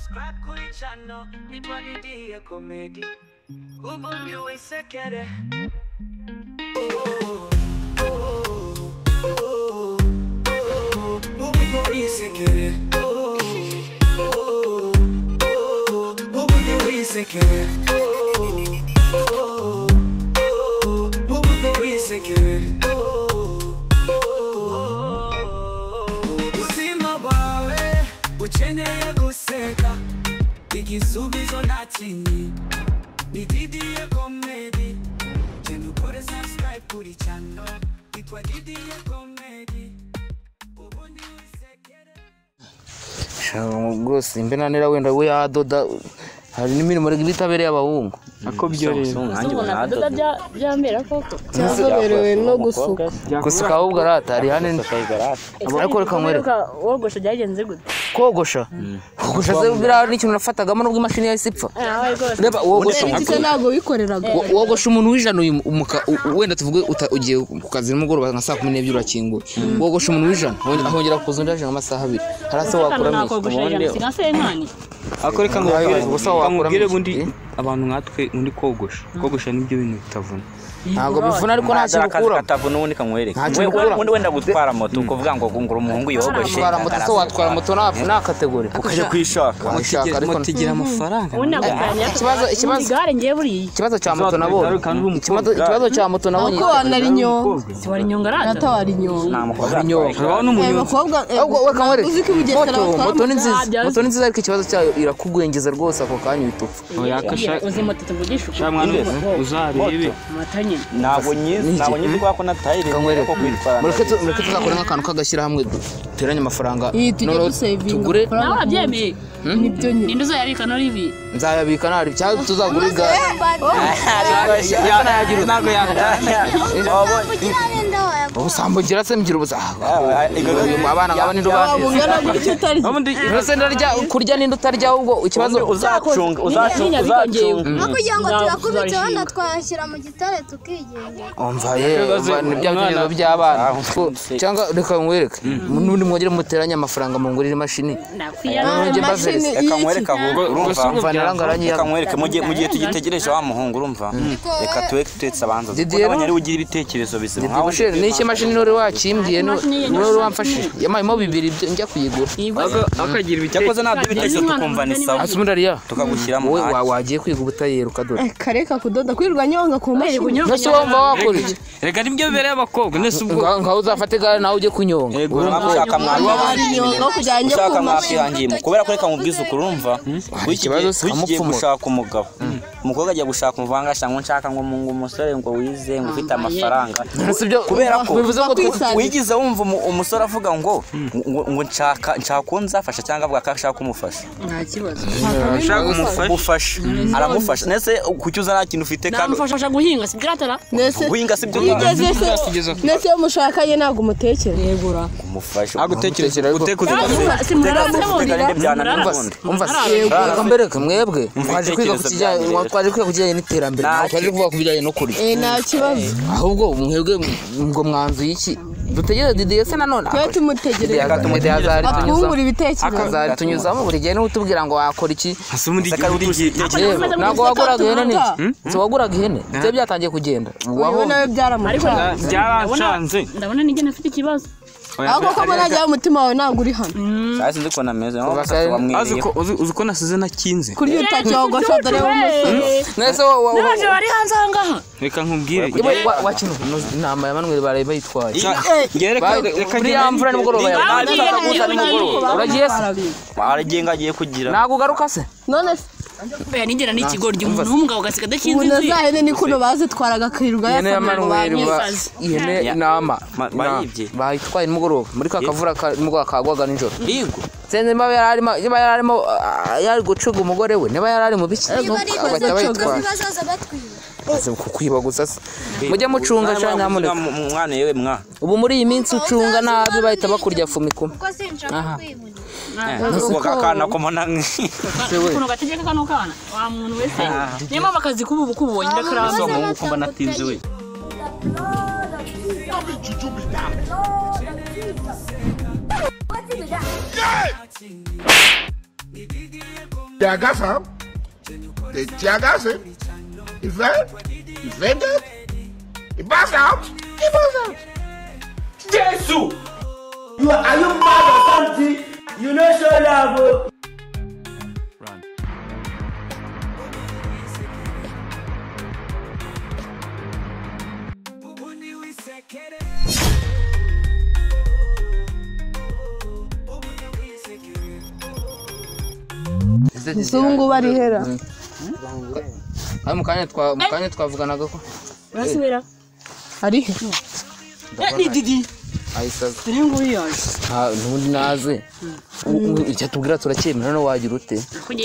subscribe kuri channel itwa Didier Comedy ubundi wisekere ubundi wisekere ubundi wisekere ubundi wisekere ubuzima bwawe ukeneye guseka igisubizo ntakindi ni Didier Comedy genda ukore subscribe kuri channel itwa Didier Comedy ubundi wisekere rwose imbe nanira wenda we yadoda hari n'imirimo bitabereye abahungu ako byo rero nadoda byambera koko cyazoberewe no gusuka gusuka ahubwo aratari hane ariko reka nkwereka wogosha byagenze gute kogosha se bira n'ikintu nafatagamo nubwo imashini yahise ipfa reba wogosha icyo ntabwo wikoreraga wogosha umuntu w'ijana wenda tuvuge ugiye ku kazi nimugoroba nka saa 12 urakingura wogosha umuntu w'ijana ahongera kuza undi aje amasaha 2 harase wakura miki akoreka ngo bamubwire bundi abantu nkatwe undi kogosha nibyo bintu bitavuna ntago bivuna ariko nta kintu ukura katavuna ubundi kamwereka wenda gutwara moto kuvuga ngo ngura umuhungu yogoshe watwara moto so watwara moto nta kategori ukaje kwishaka ariko tigira amafaranga ikibazo cya moto nabonye ikibazo cya moto nabonye ko wanari nyonga si wari nyonga rata atawari nyonga nta mukobwa abakobwa weka nkwereke uzi ko ubugesera moto ni nziza ariko ikibazo cyayo irakugwengeza rwose ako kanya ubitufa uzi moto tuvugisha shamwana uzarebe matanye ntabwo nyizi kwa ko natayire ko kwitwara mureke tuzakora nk'akantu kagashyira hamwe duteranye amafaranga tugure nawe abyemeye nibyo nyine ninde uzayabika no ribi nzayabika nari cyangwa tuzagura igare ntabwo ubusambugira se mgira ubuza abana ngaba nindo ndarya kurya ninde utarya ahubwo ikibazo uzacunga kugira ngo tuyakubite wenda twashyira mu gitare tukigenga umva nibyo by'abana cyangwa reka nkwereke n'undi mwongere muteranye amafaranga mu ngurira imashini reka nkwereke ahubwo urumva narangaranye reka nkwereke mu gihe tugitegereje wa muhungu urumva reka twetse abanza abanyari ugira ibitekerezo bizima nkaho n'iki mashini nore wakimbwiye nore wamfashije yamayemo 2 njya kuyigura akagira ibitekerezo nabyo bitekerezo tukumva ni sawa asumundariya tukagushyira mu wowe wagiye kwiga ubutayero ukadoda kareka kudoda kwirwa nyonga ku mashini nose wumva wakora iki rega nibyo bibereye abakobwa nese ubwo ngaho uzafate gare nawe ujye kunyonga ushaka nyonga kujyanye ushaka mwakihangiye kubera ko reka mubwiza ukurumva ikibazo ugiye gushaka umugabo umukobwa agiye gushaka umuvangasha ngo nshaka ngo umusore ngo wize ngo ufite amafaranga kubera ko bivuze ngo wigize wumva umusore avuga ngo nshaka ko nzafasha cyangwa avuga ko ashaka kumufasha nta kibazo umufasha aramufasha nese kucyuza nta kintu ufite kandi namufasha guhinga si byiratara guhinga si byo nese yo mushakaye ntago umutekere yegura umufasha agutekereje gutekuza umva mbereke mwebwe twaje kwiga ku kijyanye n'iterambere twaje kuvuga ku bijyanye no kurya nta kibazo ahubwo mwebwe ngo mwanzuye iki dutegereze Didier se nanone twe tumutegereze atwungura ibitekerezo akazari tunyuzamo buri gihe n'utubwira ngo wakora iki ntabwo waguraga ihene n'iki waguraga ihene byo byatangiye kugenda wowe nawe byaramucanze ndabona nige nafite ikibazo ahubwo ko murajya umutima wawe ntabwo uri hano cyase ndiko nameze uzi ko nasize nakinze kurya utacyogosha dore w'umusore nese naje bari hanze ahangaha reka nkubwire wakino inama ya Manuel baraye bayitwaye reka kuri yamvura nimugoroba uragiye aragenga agiye kugira ntabwo ugaruka se none baya nigera n'ikigoryi umuntu w'umugabo gasika dakinze ubu nazahene ni kuno bazitwaraga kirirwa ihene inama bayitwaye nimugoroba muri kakavura nimugoroba kagwaga nijoro yego senze niba yararimo yari gucuga umugore we niba yarari mu biki bagahita bayitwara kukwiba gusa mujye mucunga cyane nyamuneka mwana yewe mwa ubu muri iyi minsi ucunga nabi bahita bakurya fumikuma akana ko monange kuno gategeka kano kana wa muntu wese niyo bakazi kubu kubonye ndakaramba so mu kumba natinze we Tiagafa. The Tiagasa. Is that? Is that? It busts out. It busts out. Jesus! Are you mad or something? You know so love. Isungu barihera. Mu kanya twavuganaga ko. Urasubira? Ari. Ni didi. Ayisaza. Ngo yaje. Nubundi naze. Icyo tubwira turacyemera no wagira ute.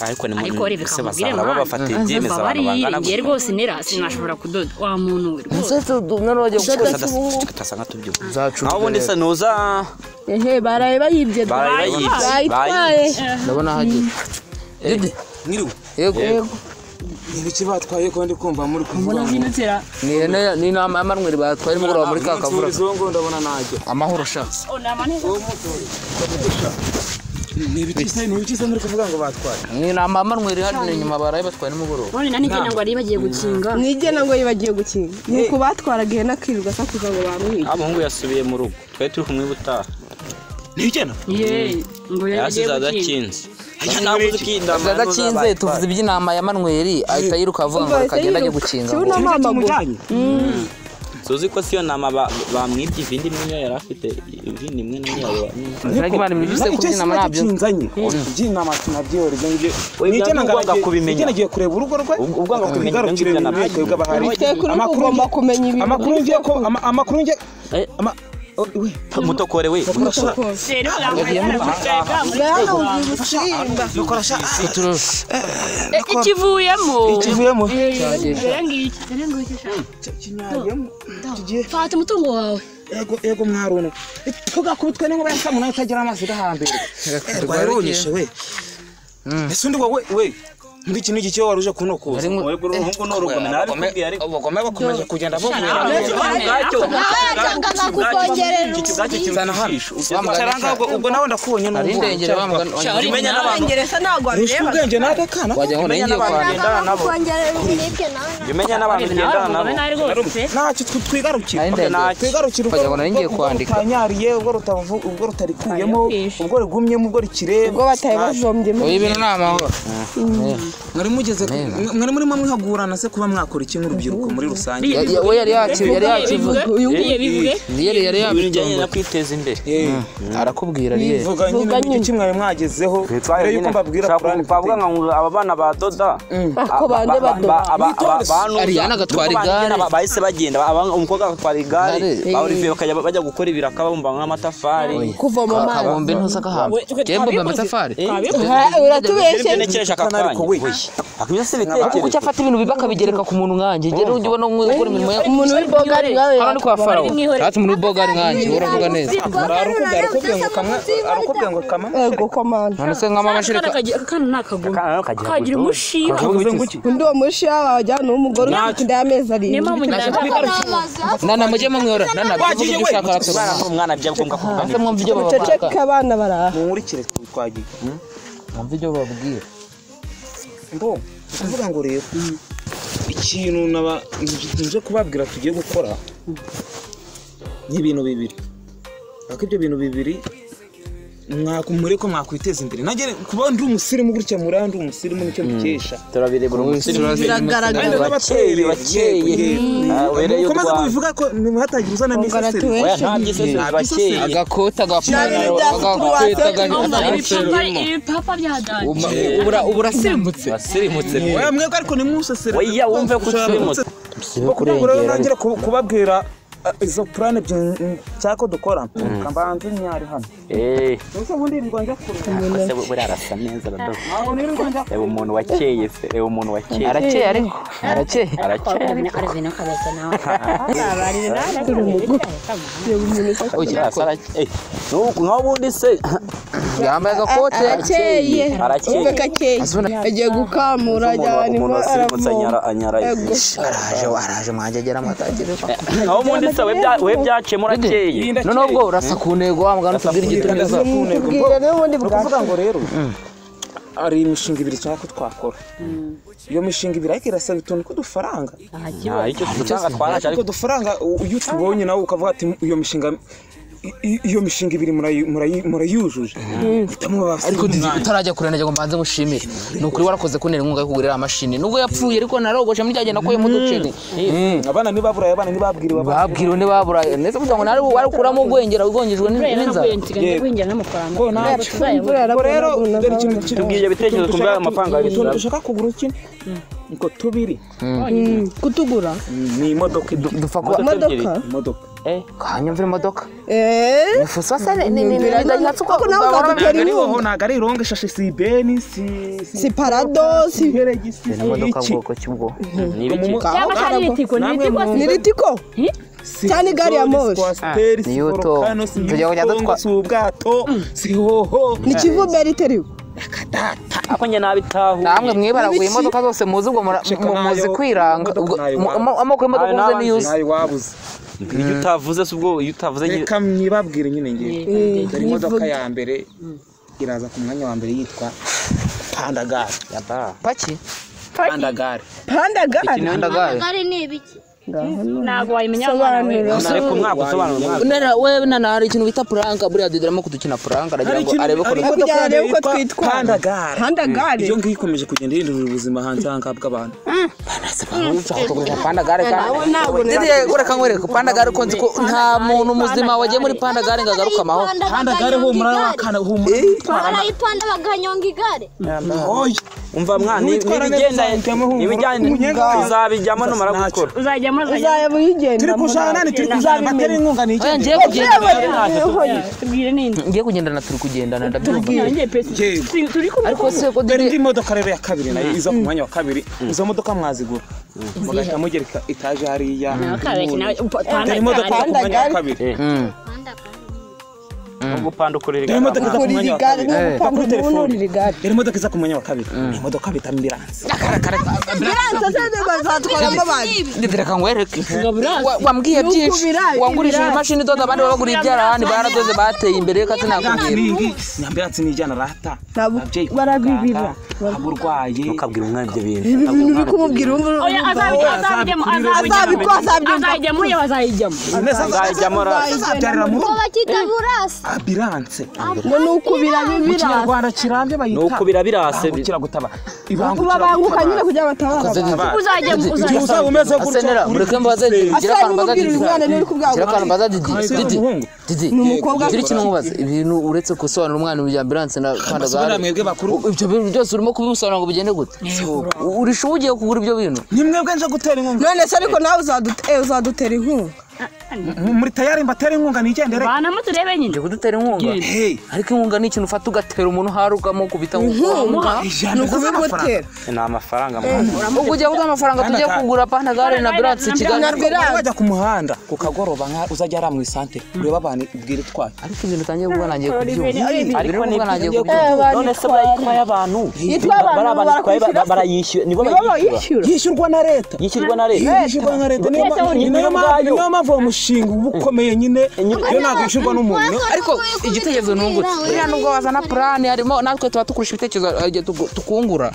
Ariko reka basanga babafata ibyemezo abantu bangana ngiye rwose nera sinashobora kudoda wa muntu we. Nsetse none wajya gutasanga tubyo. Naho ubundi se noza. Baraye bayibye. Bayitwaye. Ndabona hagiye. Didi. Mwiriwe. Yego. Ibiki batwaye ko ndi kumva muri kuvuga. Ni nama amanweri batwaye mugoroba muri kakavura. Zongo ndabona najye. Amahoro sha. Nibiki muri kuvuga ngo batwaye. Ni nama amanweri hano inyuma baraye batwaye mugoroba. None nani kenya ngo ari bagiye gukinga. Nigena ngo yibagiye gukinga. Nuko batwaraga ihena kirirwa sakuza ngo bamwiye. Abahungu yasubiye mu rugo. Twe turi kumwe butaha. Nigena? Ngo yagiye gukinga. Adakinze tuvuze iby'inama ya Manweri ahita yiruka avuga ngo akagenda ajye gukinga. Sozi ko siyo nama bamwibye ibindi mwe yari afite ibindi mwe n'yayo. Nagi bari mu bise kubyinama nabyo. Byinama tunabyore ngibyo. Nigena nganga kubimenya. Nigena giye kureba urugo rwe. Ubwo ngo kubimenya ngibyo nabyo bahari. Amakuru ugomba kumenya ibintu. Amakuru ngiye ko amakuru ngiye mutokore we ikivuyemo fata umutungo wawe ego mwarone tugakubitwe n'inkuba yasamuna utagira amazi gahambere rwaronishe we ese undi we Mbiki niki cyo waruje kunokoza wego no rugome nabikubwiye ariko ubugome bakomeje kugenda bubwira kizana hano cyaranga ubwo nawe ndakubonye n'ubwo umenya n'abantu ngeresa ntago abireba ubwenge nadekana wajya ngo ngiye kwandika nabo umenya n'abantu gendana nabo ntacyo twigarukira twigarukira wajya ngo ngiye kwandika kanyariye ubwo rutavuga ubwo rutarikuyemo ubwo rigumyemo ubwo rikireba ubwo bataye bajombye ibintu n'amahoro mwari mugeze mwari muri mwihagurana se kuba mwakora iki nk'urubyiruko muri rusange we yari yakivuga yari bijyanye no kwiteza imbere arakubwira riye vuga nyine iki mwari mwagezeho rero yuko mbabwira plan twavuga ngo aba bana badoda ko bande badoda Ariana gatwara igare bahise bagenda umukobwa agatwara igare Olivier bajya gukora ibiraka babumba nk'amatafari kuva mu mazi kabombe ntuzagahamba kembo amatafari uratubeshe nekeresha akakanya akubye se bitekerezo kuko cyafata ibintu bibakabigereka ku muntu nkanje gero ujye ubona gukora imirimo ya umuntu w'ibogari ngawe hano kwa Farawo ati umuntu w'ibogari nkanje uravuga neza arakubwiye ngo kama ego komanda none se nkama mashirika akana nakagoma kagira umushiha undi wo mushiha wajyana n'umugore ufite amezi ari nana mujye mumwora nana bivuga ushaka bana umwana bya ngombwa ko ase mwumva ibyo bababwira ceceka abana baraha munkurikire twagiye mwumva ibyo bababwira mbo kuvuga ngo rero ikintu nje kubabwira tugiye gukora ni ibintu bibiri ariko ibyo bintu bibiri mwakumure ko mwakwiteza imbere nagere kuba ndi umusirimu gutya murandi umusirimu nicyo dukesha turabirebura umusirimu biragaragara bakeye ubereye uko maze kubivuga ko nimwatagira uzana n'iseseri oya nta giseseri bakeye agakota gapfana agakota ibipapa byadanje uburasirimutse oya mwebwe ariko ni museseri oya wumve ko usirimutse kurengera kubabwira izo plan cyako dukora kambanze nyari hano nose bundi ngwanja kurumuna se buri arasa neza bado ebo umuntu wakeye se ebo umuntu wakeye arakeye ariko arakeye arazina kabeza nawe nk'ubundi se yambaye agakote arakeye agiye gukamura ajyana umuntu asirimutse anyara araje mwajegera amatagire nk'ubundi se we byaciye murakeye none ubwo urasa ku ntego wa mugana tubwira igitumiza kubwira n'ubundi bwavuga ngo rero ari imishinga ibiri cyangwa ko twakora iyo mishinga ibiri ariko irasaba utuntu tw'udufaranga icyo twaraje ariko udufaranga iyo tubonye nawe ukavuga ati iyo mishinga ibiri murayujuje ariko utarajya kure najya ngo mbanze mushimire ni ukuri warakoze kunera inkunga yo kugurira amashini nubwo yapfuye ariko narogoshe muri cyagenda koye mu duceri abana ntibaburaye abana ntibabwiriwe ntibaburaye neza kugira ngo nari warakuramo ugwengera ugongejwe n'inzara rero tubwiye ibitekerezo kumva amafaranga y'ibitaro dushaka kugura iki ngo tubiri kutugura ni imodoka dupfa imodoka kanyumvira imodoka nifuza se ntago ari ironge shashe si beni si parado si imodoka bwoko cy'ubwo ni ritiko cyane gari ya moshi si forokano si yutongo si ubwato si hoho ni kivumeri iteriwe ako njye nabitahu namwe mwibaraguye imodoka zose muzi ubwo muzi kwiranga amoko y'imodoka muzi niyuzi iyo utavuze se ubwo iyo utavuze reka mwibabwire nyine ngiye dore imodoka ya mbere iraza ku mwanya wa mbere yitwa Pandagare paki Pandagare ni ibiki ntabwo wayimenya ariko mwaka usobanura wewe hari ikintu bita puranka buriya dudiramo kudukina puranka aragira ngo arebe ko twitwa Pandagare iyo ngiye ikomeje kugenda yindurira ubuzima hanze hanga bw'abantu Pandagare ureka nkwereka Pandagare ko nzi ko nta muntu muzima wagiye muri Pandagare ngo agaruka amahoro Pandagare humura wakana humura barayipanda baganyonga igare umva mwana ibijyanye uzabijyamo numara gukora uzajya buyigenda turi kujana turi kujana batera inkunga ni ngiye kugendana turi kugendana ndabyumva ariko se ko dore indi modoka rero ya kabiri nayo iza ku mwanya wa kabiri izo modoka mwazigura mugahita mugereka etaje hariya dore imodoka ku mwanya wa kabiri gupanda ukorera igare imodoka iza ku mwanya wa kabiri imodoka bita ambulance reka nkwereke wambwiye byinshi wangurishije imashini idoda abandi babaguriye ibyarahani baradoze bateye imbere ko ni ambulance ni ijyana rata barabibira aburwaye ukabwira umwana ibyo bintu uri kumubwira azabijyamo bakita burasi ambulance ngo nukubira bibira Rwanda kirambye bayita nukubira birase kiragutaba babanguka nyine kugira batabara uzaba umeze gutya mureke mbaze gira kantu mbaza Didi kiri kintu mubaze ibintu uretse gusobanura umwana mu ambulance na Pandagare ibyo bintu byose urimo kubimusobanura ngo bigende gute urisha ugiye kugura ibyo bintu ni mwebwe nje gutera inkunga none se ariko nawe uzadutera inkunga muri tayari mbatera inkunga nigendere bana muturebe nyine kudutera inkunga ariko inkunga ni ikintu ufata ugatera umuntu harugamo kubita inkunga no kubimutera ni amafaranga ubwo ugiye kuduha amafaranga tugiye kugura Pandagare na ambulance Kigali wajya ku muhanda ku kagoroba uzajya ara mu santere ureba abantu ubwire twaye ariko ibintu tangiye kuvuga nangiye kubyumva ariko ni none se bayitwaye abantu barayishyura nibo bayishyura yishyurwa na leta niyo mpamvu umushinga uba ukomeye nyine iyo ntabwo yishyurwa n'umuntu ariko igitekerezo ntungure uriya nubwo wazana purani harimo natwe tuba tukurusha ibitekerezo tukungura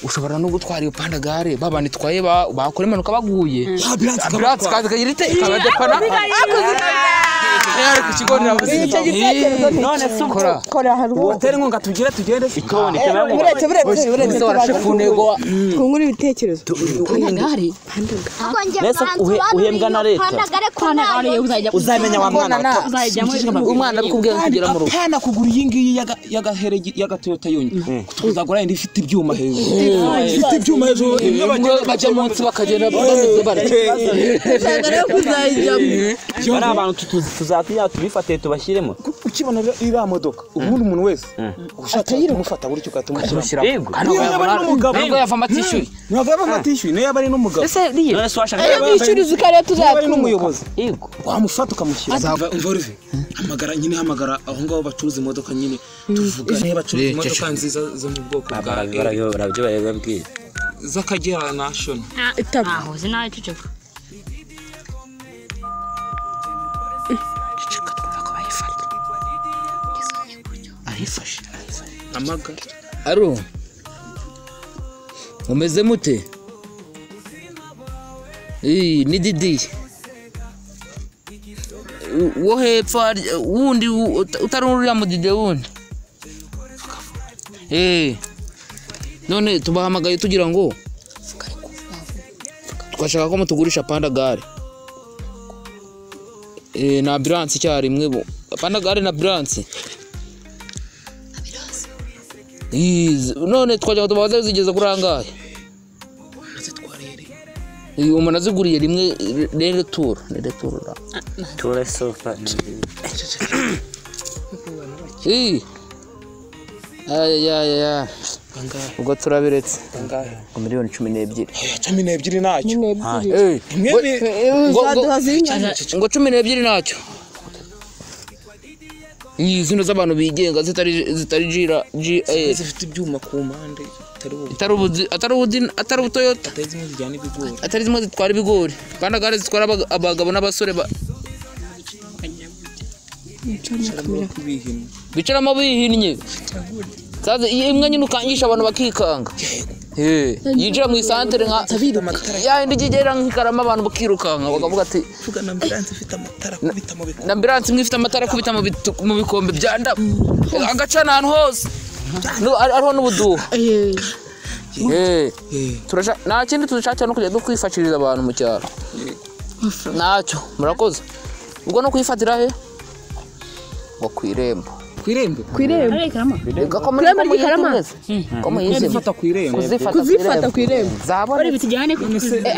ushobora no gutwara iyo Pandagare babana itwaye bakora impanuka baguye ambulance kagira ite ikabadepana ku kigo nderabuzima none se kora harwo batera inkunga tugende ikone buretse warashe ku ntego twungura ibitekerezo Pandagare nese uhembwa na leta uzamenya wa mwana umwana bikubwiye kugera mu rugo pana kugura iyi ngiyi yaga Toyota yonyine tuzagura indi ifite ibyuma hejuru bajya munsi bakagenda bameze barya bari abantu tuzatinya tubifate tubashyiremo ukibona iriya modoka ubundi umuntu wese ushaka kumufata buryo ukatumushyira ntabwo yavamo atishyuye niyo yaba ari n'umugabo yishyuriza ikarere tuzakura n'umuyobozi wamufata ukamushyira hamagara aho ngaho bacuruza imodoka nyine tuvuga niba bacuruza imodoka nziza zo mu bwoko bwa barababwira z'Akagera National aho zinaye ceceka arifashe amagara aro umeze mute ni Didi wo hepfo wundi utarurira mu Didi wundi none tubahamagaye tugira ngo twashaka ko mutugurisha Panda gare na ambulance cyarimwe Panda gare na ambulance none twajya tubaza zigeze kurangaye umuntu aziguriye rimwe rero tour sofa ya ubwo turabiretse ngo miliyoni 12 12 nacyo ngo 12 nacyo zino z'abantu bigenga zitari jira zifite ibyuma ku mpande atari Toyota atari zimwe zitwara ibigori Panda gare zitwara abagabo n'abasore bicaramo bihinnye saze imwe nyine ukangisha abantu bakikanga yinjira mu isantere nka yindi gigera nk'ikarama abantu bakirukanga bakavuga ati vuga na ambulance ifite amatara kubita mu bikombe ambulance ifite amatara kubita mu bikombe byanda agacana ahantu hose ariho n'ubuduha turasha nta kindi tushaka no kujya dukwifashiriza abantu mu cyaro nacyo murakoze ubwo no kwifatira he ngo kwirembo reka ko muri Karama komo yize kuzifata kwirembo zabone bitijyane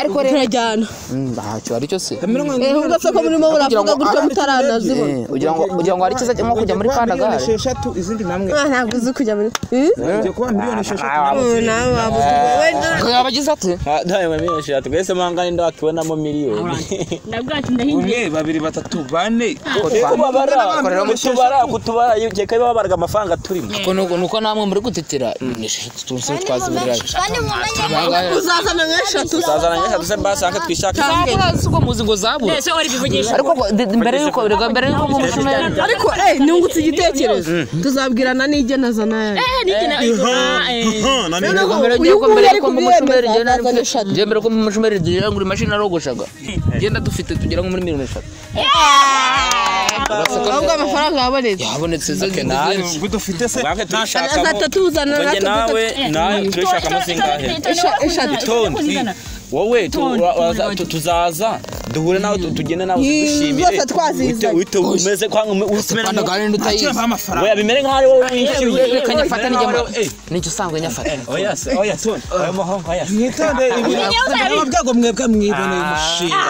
ariko turajyana ntacyo ari cyo se ubwo se ko murimo muravuga gutyo mutaranazibo ugira ngo ari cyiza nko kujya muri Panda gare 6 izindi namwe ntabwo uzi kujya muri ngiye kuba miliyoni 6 nawe yabagize ati ndaye miliyoni 6 gwese mangana ndakibonamo miliyoni ndabwati ndahingiye 2 3 4 kutubara yekeye babaraga amafaranga turimo nuko namwe muri gutetera tunse twazibirira kandi mumenye uzazana nk'eshatu se basanga twishaka suko muzi ngo zabura ariko mbere yuko mu mushumeri ariko nungutse igitekerezo tuzabwirana n'igena zana mbere ko mu mushumeri dira nguri machine arogoshaga genda dufite tugera nko muri miliyoni 3 ahubwo amafaranga yabonetse ubwo dufite se tuzana nawe turashaka amazingahe wowe tuzaza duhure nawe tugende nawe dushimire wite umeze kwa Panda gare ndutayize we bimere nk'ari wowe wishyuye kanyafata n'ijambo nicyo usangwe nyafata oya son ayo mahongo oya mwitonde ibyago mwebwe mwiboneye umushinga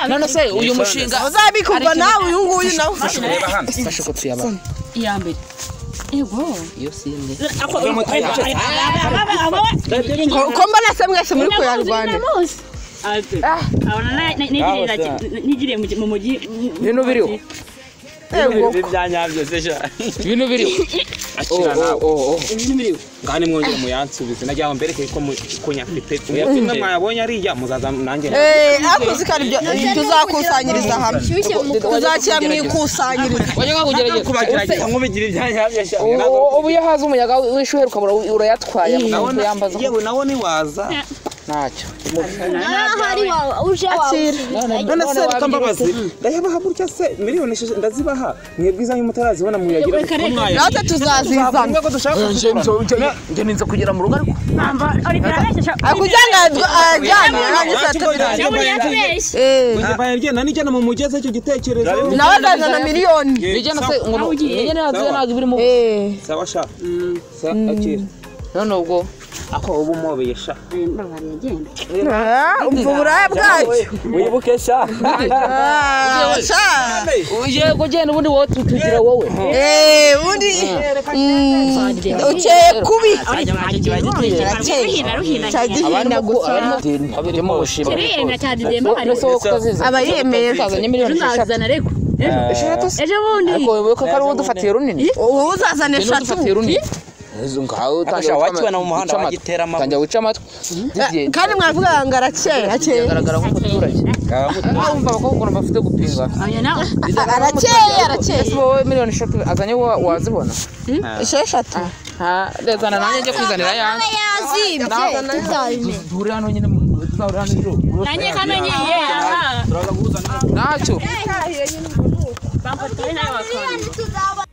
none se uyu mushinga uzabikurwa nawe uyu nguyu nawe fashe ko tuyaba iyambere ego iyo sinde ko mbona se mwese muri kuyarwana nigiriye mu mujyi ibintu biriho byanyabyo se sha ibintu biriho ibintu biriho ngani mwongera muyansubize najyaho mbereke ko kunyafite mwebwe mwayabonye ariya muzaza nanjye akoze kandi ibyo tuzakusanyiriza hamwe tuzakira mu ikusanyiriza wajya kugerageza kubagerageza nk'ubigira ibyanyabyo sha ubu yahaza umuyaga wishuhera ukabura urayatwaye yambaza yewe nawo ni waza ntacyo hari uje wawe none se kambabazi ndayabaha gutya se miliyoni 6 ndazibaha mwebwe izanyu mutarazibona muyagira natwe tuzazizana nje ninza kugera mu rugo ariko akujyana ajyana bayagenda nijyana mu mugeze icyo gitekerezo nawe azana miliyoni nijyana se ngo nijyana ntabwo birimo sawa sha akira none ubwo ako ubu mobeye sha umva uburaya bwacyo wibuke sha yego genda ubundi wowe tugira wowe ubundi ukeye kubi cyagihina gusa abirimo ushima aba yemeye azanye miliyoni 6 ejo bundi ariko wibuka ko ari wowe dufatiye runini uzazana 3 dufatiye runini ngaho utasha wakibana mu muhanda wagitera amaguru tanja wica amatwi kandi mwavuga ngo arakeye agaragara nk'umuturage urumva abakobwa bafite gupinga arakeye wowe miliyoni 3 azanye wazibona 6 Ndezana nanjye njye kwizanira yanjye. Duhurira hano nyine tuzahurira hano ijoro. Nanjye kana ngiye. Ntacyo. Bamfatire nawe wakora.